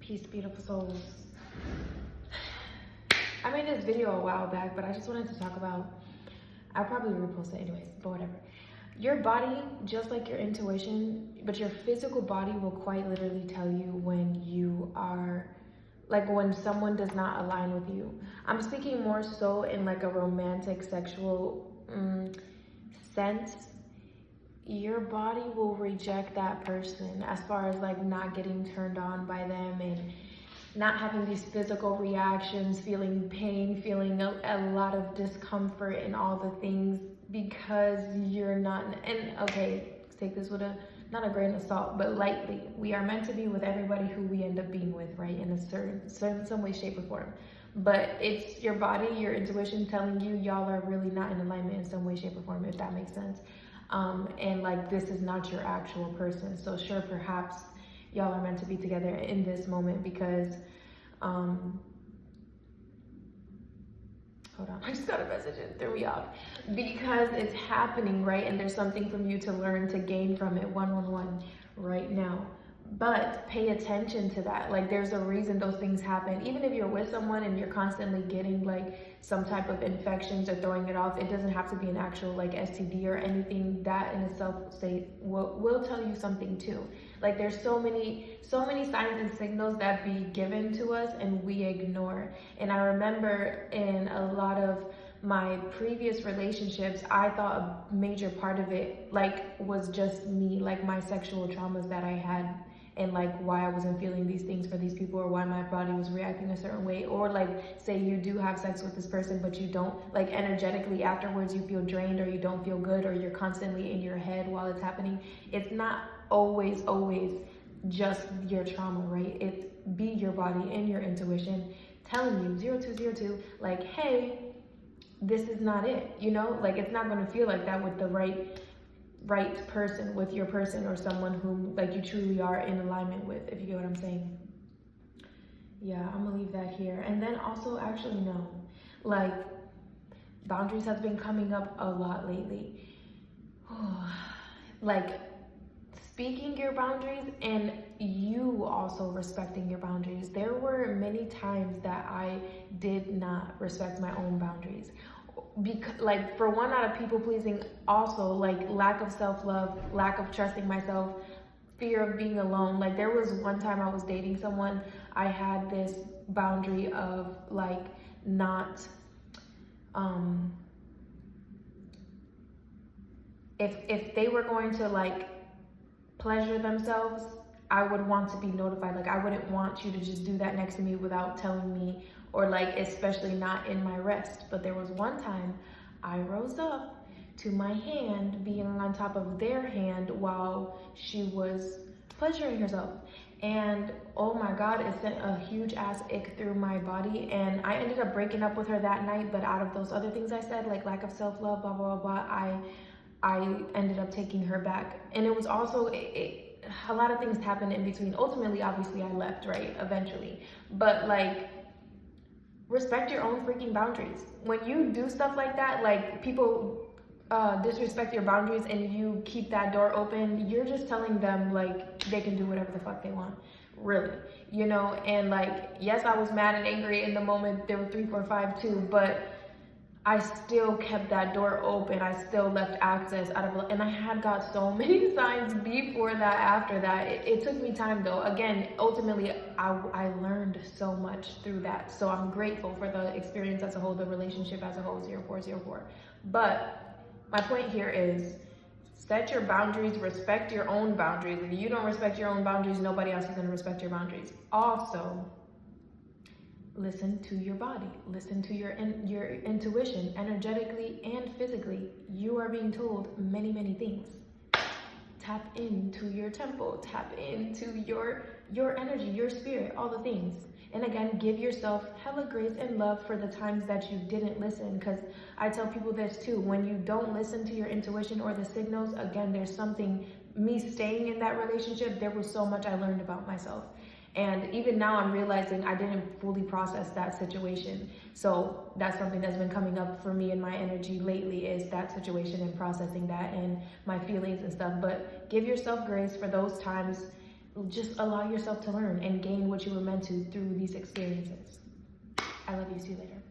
Peace, beautiful souls. I made this video a while back, but I just wanted to talk about, I'll probably repost it anyways, but whatever. Your body, just like your intuition, but your physical body will quite literally tell you when you are, like when someone does not align with you. I'm speaking more so in like a romantic, sexual sense. Your body will reject that person as far as like not getting turned on by them and not having these physical reactions, feeling pain, feeling a lot of discomfort and all the things because you're not, and okay, take this with not a grain of salt, but lightly. We are meant to be with everybody who we end up being with, right? In a certain some way, shape, or form. But it's your body, your intuition telling you y'all are really not in alignment in some way, shape, or form, if that makes sense. And like this is not your actual person. So sure, perhaps y'all are meant to be together in this moment because hold on, I just got a message and threw me off. Because it's happening, right? And there's something from you to learn, to gain from it, 111 right now. But pay attention to that. Like there's a reason those things happen. Even if you're with someone and you're constantly getting like some type of infections or throwing it off, it doesn't have to be an actual like STD or anything. That in itself will tell you something too. Like there's so many signs and signals that be given to us and we ignore. And I remember in a lot of my previous relationships, I thought a major part of it like was just me, like my sexual traumas that I had and like why I wasn't feeling these things for these people or why my body was reacting a certain way. Or like say you do have sex with this person but you don't, like energetically afterwards you feel drained or you don't feel good or you're constantly in your head while it's happening. It's not always just your trauma, right? It's be your body and your intuition telling you 0202 like, hey, this is not it, you know? Like it's not going to feel like that with the right person, with your person or someone whom like you truly are in alignment with, if you get what I'm saying. Yeah, I'm gonna leave that here. And then also actually no, like boundaries has been coming up a lot lately. Like speaking your boundaries and you also respecting your boundaries. There were many times that I did not respect my own boundaries. Because like for one, out of people pleasing, also like lack of self-love, lack of trusting myself, fear of being alone. Like there was one time I was dating someone, I had this boundary of like not if they were going to like pleasure themselves, I would want to be notified. Like I wouldn't want you to just do that next to me without telling me, or like especially not in my rest. But there was one time I rose up to my hand being on top of their hand while she was pleasuring herself, and oh my god, it sent a huge ass ick through my body. And I ended up breaking up with her that night. But out of those other things I said, like lack of self-love, blah blah blah, I ended up taking her back. And it was also a lot of things happened in between. Ultimately, obviously I left, right, eventually. But like respect your own freaking boundaries. When you do stuff like that, like people disrespect your boundaries and you keep that door open, you're just telling them like they can do whatever the fuck they want, really, you know? And like, yes, I was mad and angry in the moment. There were 3, 4, 5 too, but I still kept that door open. I still left access out of, and I had got so many signs before that, after that. It took me time though. Again, ultimately, I learned so much through that. So I'm grateful for the experience as a whole, the relationship as a whole, 0404. But my point here is set your boundaries, respect your own boundaries. If you don't respect your own boundaries, nobody else is gonna respect your boundaries. Also, listen to your body, listen to your intuition, energetically and physically. You are being told many things. Tap into your temple, tap into your energy, your spirit, all the things. And again, give yourself hella grace and love for the times that you didn't listen. Because I tell people this too, when you don't listen to your intuition or the signals, again, there's something, me staying in that relationship, there was so much I learned about myself. And even now I'm realizing I didn't fully process that situation. So that's something that's been coming up for me in my energy lately, is that situation and processing that and my feelings and stuff. But give yourself grace for those times just allow yourself to learn and gain what you were meant to through these experiences. I love you. See you later.